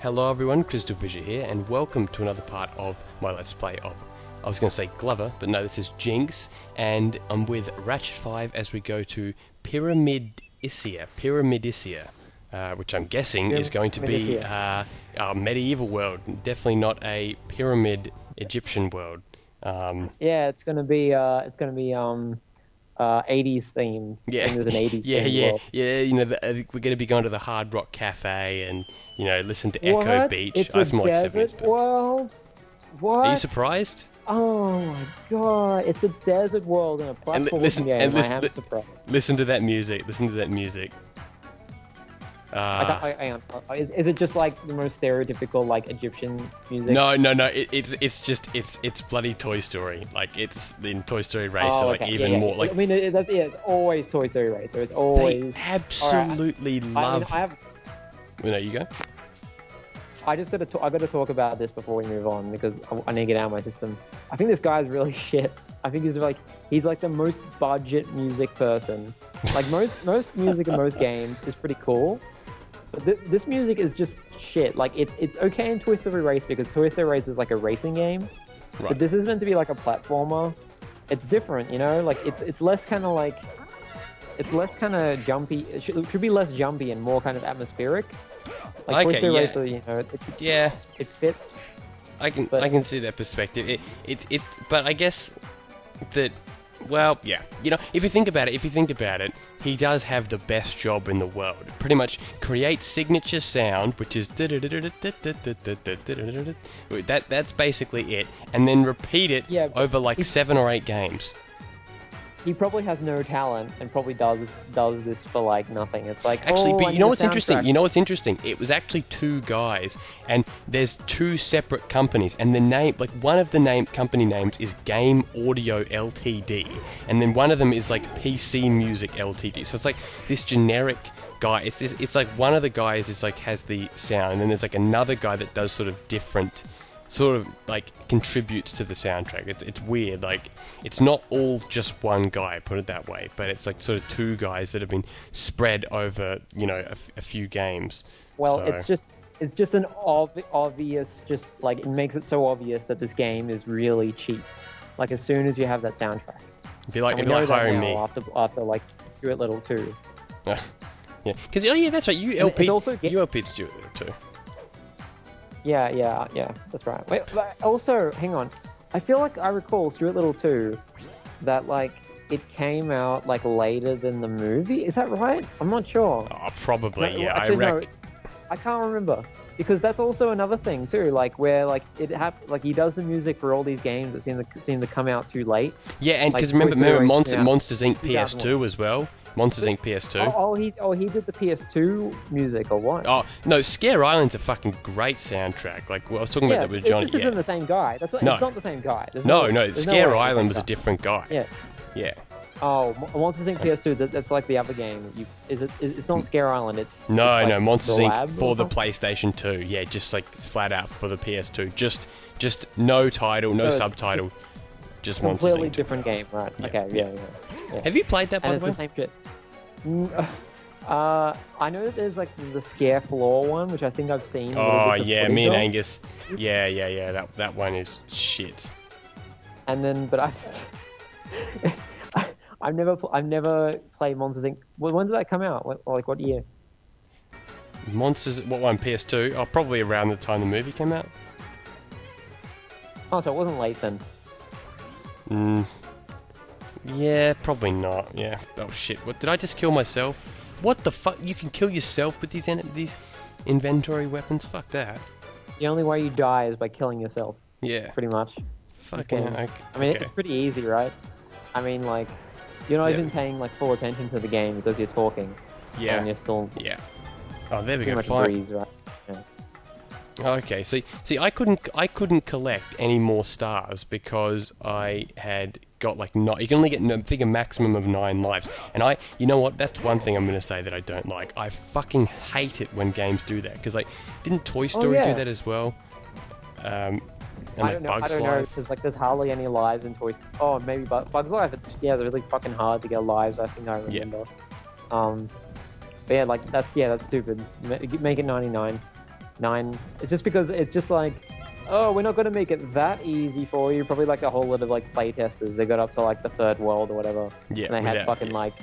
Hello everyone, CrystalFissure here, and welcome to another part of my Let's Play of, I was going to say Glover, but no, this is Jinx, and I'm with Ratchet5 as we go to Pyramidicia, which I'm guessing is going to be a medieval world, definitely not a pyramid Egyptian world. Yeah, it's gonna be 80s themed. Yeah, With an 80s world. You know, we're going to be going to the Hard Rock Cafe and listen to Echo What? Beach. It's That's a more like desert 70s. But world. What? are you surprised? Oh my god! It's a desert world in a platform game. I am surprised. Listen to that music. Listen to that music. Hang on. Is it just like the most stereotypical like Egyptian music? No. It's bloody Toy Story. Like it's in Toy Story Racer. Okay. Like even more. Like I mean, it's always Toy Story Racer. It's always. They absolutely love. No, you go. I got to talk about this before we move on because I need to get out of my system. I think this guy's really shit. I think he's like the most budget music person. Like most music in most games is pretty cool, but this music is just shit. Like it's okay in Toy Story Race because Toy Story Race is like a racing game, Right. but this is meant to be like a platformer. It's different, you know. Like it's less kind of like jumpy. It should be less jumpy and more kind of atmospheric. Like Okay, Toy Story yeah. Racer, you know, it fits. I can see that perspective. But I guess that, well, yeah. You know, if you think about it, he does have the best job in the world. Pretty much create signature sound, which is that's basically it, and then repeat it over like 7 or 8 games. He probably has no talent and probably does this for like nothing. It's like actually, but I you know need a what's interesting? soundtrack. You know what's interesting? It was actually 2 guys, and there's 2 separate companies, and the name, like one of the company names is Game Audio Ltd, and then one of them is like PC Music Ltd. So it's like this generic guy. It's like one of the guys is like has the sound, and then there's like another guy that does sort of different. Sort of like contributes to the soundtrack. It's weird. Like it's not all just one guy, put it that way. But it's like sort of 2 guys that have been spread over, a few games. Well, so. it's just an obvious. Just like it makes it so obvious that this game is really cheap. Like as soon as you have that soundtrack, It'd be like hiring me after like Stuart Little 2. Yeah, because that's right. You LP'd Stuart Little too. Yeah, that's right. Wait, but also, hang on. I feel like I recall Stuart Little 2 that like it came out like later than the movie. Is that right? I'm not sure. Oh, probably. Yeah, actually, no, I can't remember because that's also another thing too. Like where like like he does the music for all these games that seem to come out too late. Yeah, and because like, remember Monsters Inc. PS2 as well. Monsters Inc. PS2. He did the PS2 music or what? Oh no, Scare Island's a fucking great soundtrack. Like I was talking about that with Johnny. This isn't the same guy. It's not the same guy. No, Scare Island was a different guy. Yeah. Oh, Monsters Inc. PS2. That's like the other game. It's not Scare Island. It's no, Monsters Inc. for the PlayStation 2. Yeah, just like flat out for the PS2. Just no title, no subtitle. Just Monsters Inc. Completely different game, right? Yeah, okay, yeah. Have you played that by the way? It's the same shit. I know that there's like the Scare Floor one, which I think I've seen. Oh yeah, me and Angus. Yeah. That one is shit. And then, but I've never played Monsters Inc. When did that come out? Like what year? Monsters, what one? PS2? Oh, probably around the time the movie came out. Oh, so it wasn't late then. Yeah, probably not. Yeah. Oh shit! What did I just kill myself? What the fuck? You can kill yourself with these inventory weapons? Fuck that. The only way you die is by killing yourself. Yeah. Pretty much. Fucking. I mean, it's pretty easy, right? I mean, like, you're not even paying like full attention to the game because you're talking. Yeah. And you're still. Yeah. Oh, there we go. Pretty much breeze, right? Yeah. Okay, see, I couldn't collect any more stars because I had got like you can only get I think a maximum of 9 lives, and you know what? That's one thing I'm gonna say that I don't like. I fucking hate it when games do that because like didn't Toy Story do that as well? And I don't know because like there's hardly any lives in Toy Story. Oh, maybe Bugs Life. It's really fucking hard to get lives. I think I remember. But yeah, like that's stupid. Make it 99. 9. It's just because it's just like, oh, we're not going to make it that easy for you. Probably like a whole lot of like playtesters. They got up to like the 3rd world or whatever. Yeah, and they had fucking like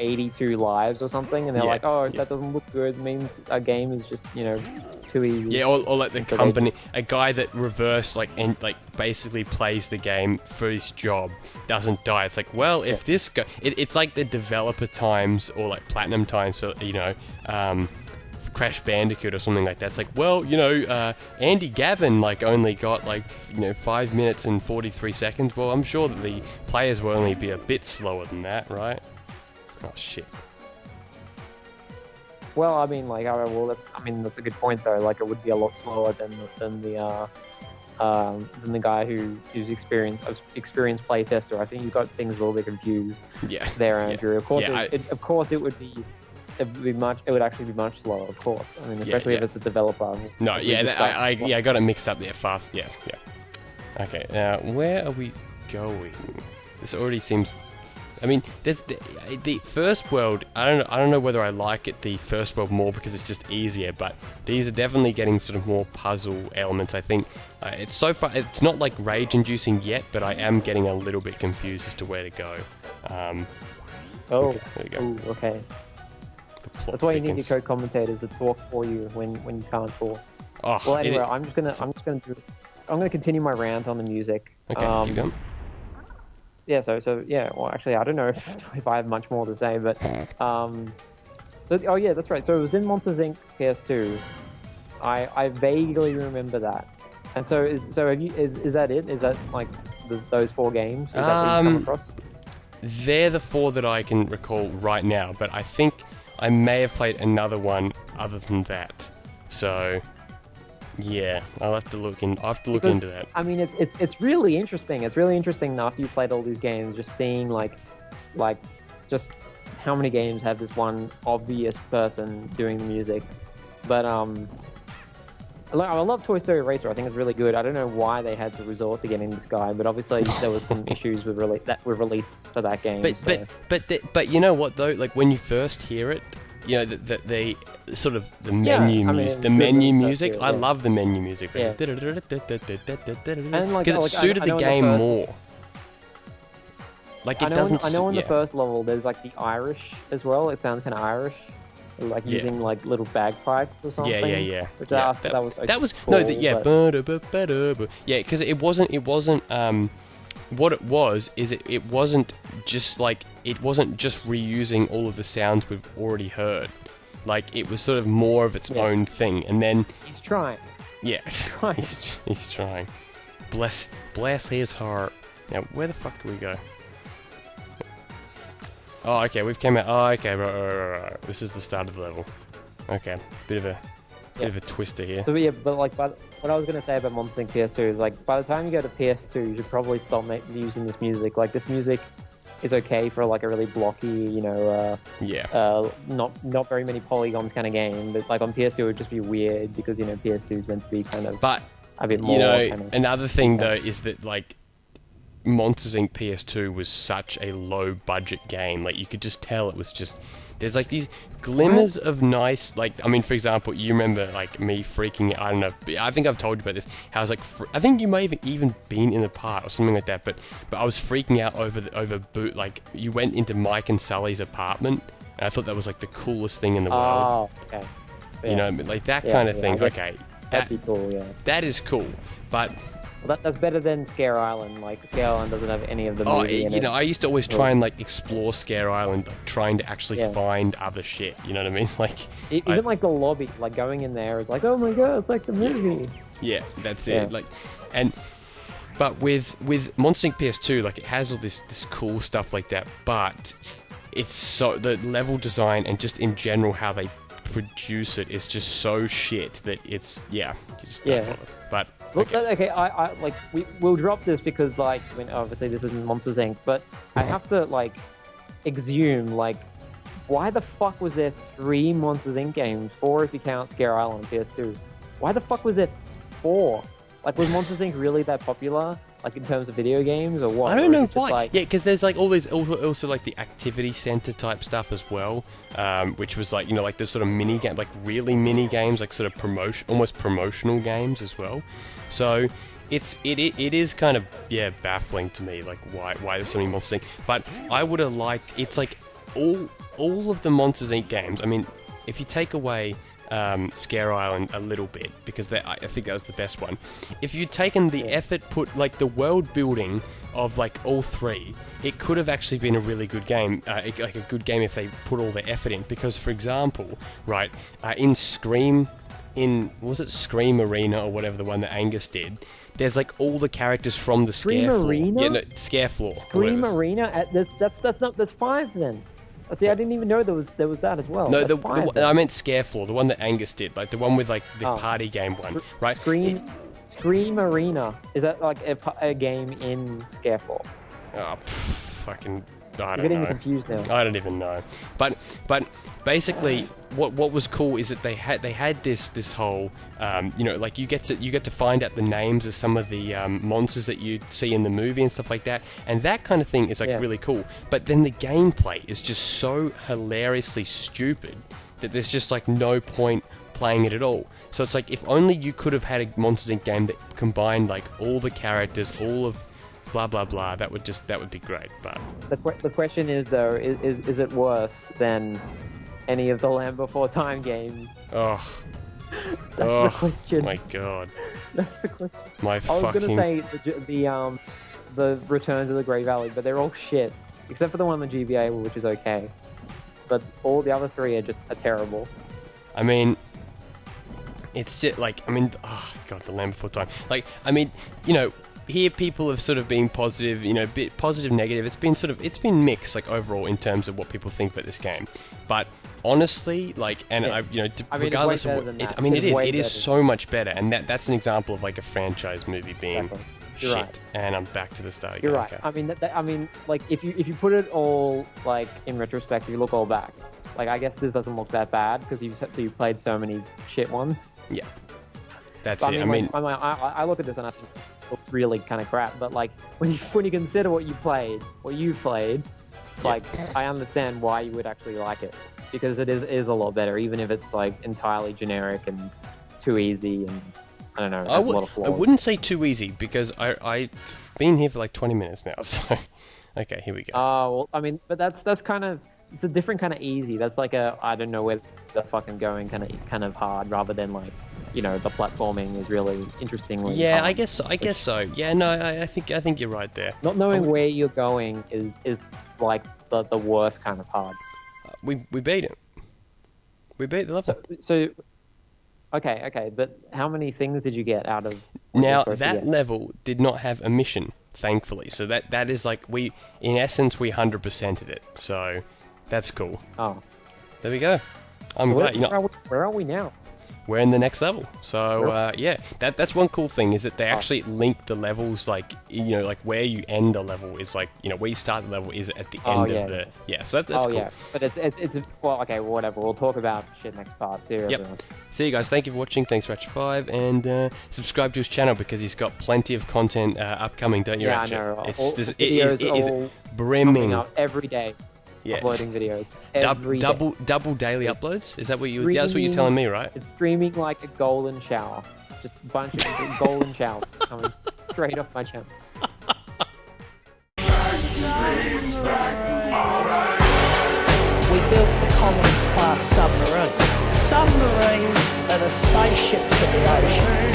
82 lives or something, and they're like, oh, if that doesn't look good, it means a game is just, you know, too easy. Yeah, or like the company, a guy that reverse basically plays the game for his job doesn't die. It's like, well, if this guy, it's like the developer times or like platinum times, so, you know, Crash Bandicoot or something like that. It's like, well, you know, Andy Gavin like only got like, you know, 5 minutes and 43 seconds. Well, I'm sure that the players will only be a bit slower than that, right? Oh shit. Well, I mean, like, that's a good point though. Like, it would be a lot slower than the guy who's experienced playtester. I think you got things a little bit confused. Yeah. There, Andrew. Yeah. Of course, yeah, of course, it would actually be much slower. Of course. I mean, especially if it's a developer. No, I got it mixed up there fast. Yeah. Okay. Now, where are we going? This already seems. I mean, there's the first world. I don't know whether I like it, the first world, more because it's just easier. But these are definitely getting sort of more puzzle elements. I think it's so far. It's not like rage-inducing yet, but I am getting a little bit confused as to where to go. Okay, there we go. Ooh, okay. That's why you need your co-commentators to talk for you when you can't talk. Oh, well, anyway, I'm gonna continue my rant on the music. Okay, keep going. Yeah, so yeah, well, actually, I don't know if I have much more to say, but, oh yeah, that's right. So it was in Monsters Inc. PS2. I vaguely remember that. And so is that it? Is that like those 4 games? Is that what you come across? They're the 4 that I can recall right now, but I think I may have played another one other than that. So. Yeah, I'll have to look into that. I mean, it's really interesting. It's really interesting after you played all these games, just seeing like just how many games have this one obvious person doing the music. But I love Toy Story Racer. I think it's really good. I don't know why they had to resort to getting this guy, but obviously there was some issues with release for that game. But you know what though? Like when you first hear it. You know, the sort of the menu music. I love the menu music. Yeah. Because it suited the game more. Like it doesn't. I know on the first level there's like the Irish as well. It sounds kind of Irish, like using like little bagpipes or something. Yeah. Which that was cool, but... yeah, because it wasn't. What it was is it wasn't just reusing all of the sounds we've already heard. Like it was sort of more of its own thing, and then he's trying. Yeah, he's trying. Bless his heart. Now where the fuck do we go? Oh, okay, we've came out. Oh, okay, right. This is the start of the level. Okay, bit of a twister here. So yeah, but like, what I was gonna say about Monsters Inc. PS2 is like, by the time you go to PS2, you should probably stop using this music. Like, this music is okay for like a really blocky, you know, not very many polygons kind of game. But like on PS2, it would just be weird because, you know, PS2 is meant to be kind of a bit more. You know, another thing though is that like Monsters Inc. PS2 was such a low budget game. Like you could just tell it was just. There's like these glimmers of nice, like, I mean, for example, you remember like me freaking, I don't know, I think I've told you about this, how I was like, I think you may have even been in the part or something like that, but I was freaking out over boot, like, you went into Mike and Sully's apartment, and I thought that was like the coolest thing in the world. Oh, okay. Yeah. You know, like that kind of thing, okay. That'd be cool, yeah. That is cool, but... Well, that's better than Scare Island. Like, Scare Island doesn't have any of the movie in it. I used to always try and like explore Scare Island, like, trying to actually find other shit. You know what I mean? Like, even like the lobby, like going in there is like, oh my god, it's like the movie. Yeah, that's it. Like, but with Monster Inc. PS2, like it has all this cool stuff like that, but it's so the level design and just in general how they produce it is just so shit that it's just don't bother. But. Okay, I like we'll drop this because like obviously this isn't Monsters Inc. But I have to like exhume like why the fuck was there 3 Monsters Inc. games? 4 if you count Scare Island PS2. Why the fuck was there 4? Like was Monsters Inc. really that popular? Like in terms of video games or what? I don't know just why. like... Yeah, because there's like all these also like the activity center type stuff as well, which was like, you know, like the sort of mini game, like really mini games, like sort of almost promotional games as well. So it is kind of baffling to me, like why there's so many Monsters Inc. But I would have liked, it's like all of the Monsters Inc. games. I mean, if you take away Scare Island a little bit, because I think that was the best one. If you'd taken the effort, put like the world building of like all three, it could have actually been a really good game, like a good game if they put all the effort in. Because, for example, right, in Scream, was it Scream Arena or whatever, the one that Angus did, there's like all the characters from the Scare Floor. Yeah, no, Scare Floor. Scream Arena? That's 5 then. See, I didn't even know there was that as well. No, I meant Scare Floor, the one that Angus did, like the one with like the party game one, right? Scream Arena, is that like a game in Scare Floor? Oh, fucking, I don't know. I'm getting confused now. I don't even know. But basically, what was cool is that they had this whole, you know, like you get to find out the names of some of the monsters that you see in the movie and stuff like that, and that kind of thing is like really cool. But then the gameplay is just so hilariously stupid that there's just like no point playing it at all. So it's like, if only you could have had a Monsters Inc. game that combined like all the characters, all of blah blah blah, that would be great. But the question is though, is it worse than any of the Land Before Time games? Oh, that's the question. My God, that's the question. I was gonna say the Return to the Grey Valley, but they're all shit except for the one on the GBA, which is okay. But all the other three are terrible. I mean, it's just like, I mean, oh God, the Land Before Time. Like, I mean, you know, here people have sort of been positive, you know, bit positive, negative. It's been mixed, like overall in terms of what people think about this game. But honestly, like, and regardless of what, it is so much better. And that's an example of like a franchise movie being shit. Right. And I'm back to the start again. You're right. Okay. I mean, like if you put it all like in retrospect, if you look all back, like I guess this doesn't look that bad because you've played so many shit ones. Yeah, that's but, it. I look at this and I think it looks really kind of crap. But like when you consider what you've played, like I understand why you would actually like it, because it is a lot better, even if it's like entirely generic and too easy and I don't know. A lot of flaws. I wouldn't say too easy because I've been here for like 20 minutes now. So okay, here we go. Oh well, I mean, but that's kind of, it's a different kind of easy. That's like a, I don't know where the fucking going kind of hard, rather than like, you know, the platforming is really interestingly hard. I guess so. Yeah, no, I think you're right there. Not knowing where you're going is like the worst kind of hard. We beat it. We beat the level. So okay, but how many things did you get out of? Now that level did not have a mission, thankfully. So that is like, in essence we 100%ed it. So that's cool. Oh, there we go. I'm glad. Where are we now? We're in the next level. So that's one cool thing, is that they actually link the levels, like, you know, like where you end a level is like, you know, where you start the level is at the end of the so that's cool. Yeah, but it's well, okay, well, whatever. We'll talk about shit next part. See you, everyone. See you guys. Thank you for watching. Thanks, Ratchet5, and subscribe to his channel because he's got plenty of content upcoming. Don't you, Ratchet? I know. It is brimming up every day. Uploading videos. Double daily uploads? Is that what that's what you're telling me, right? It's streaming like a golden shower. Just a bunch of golden showers coming straight off my channel. We built the Commons class submarine. Submarines are the spaceships of the ocean.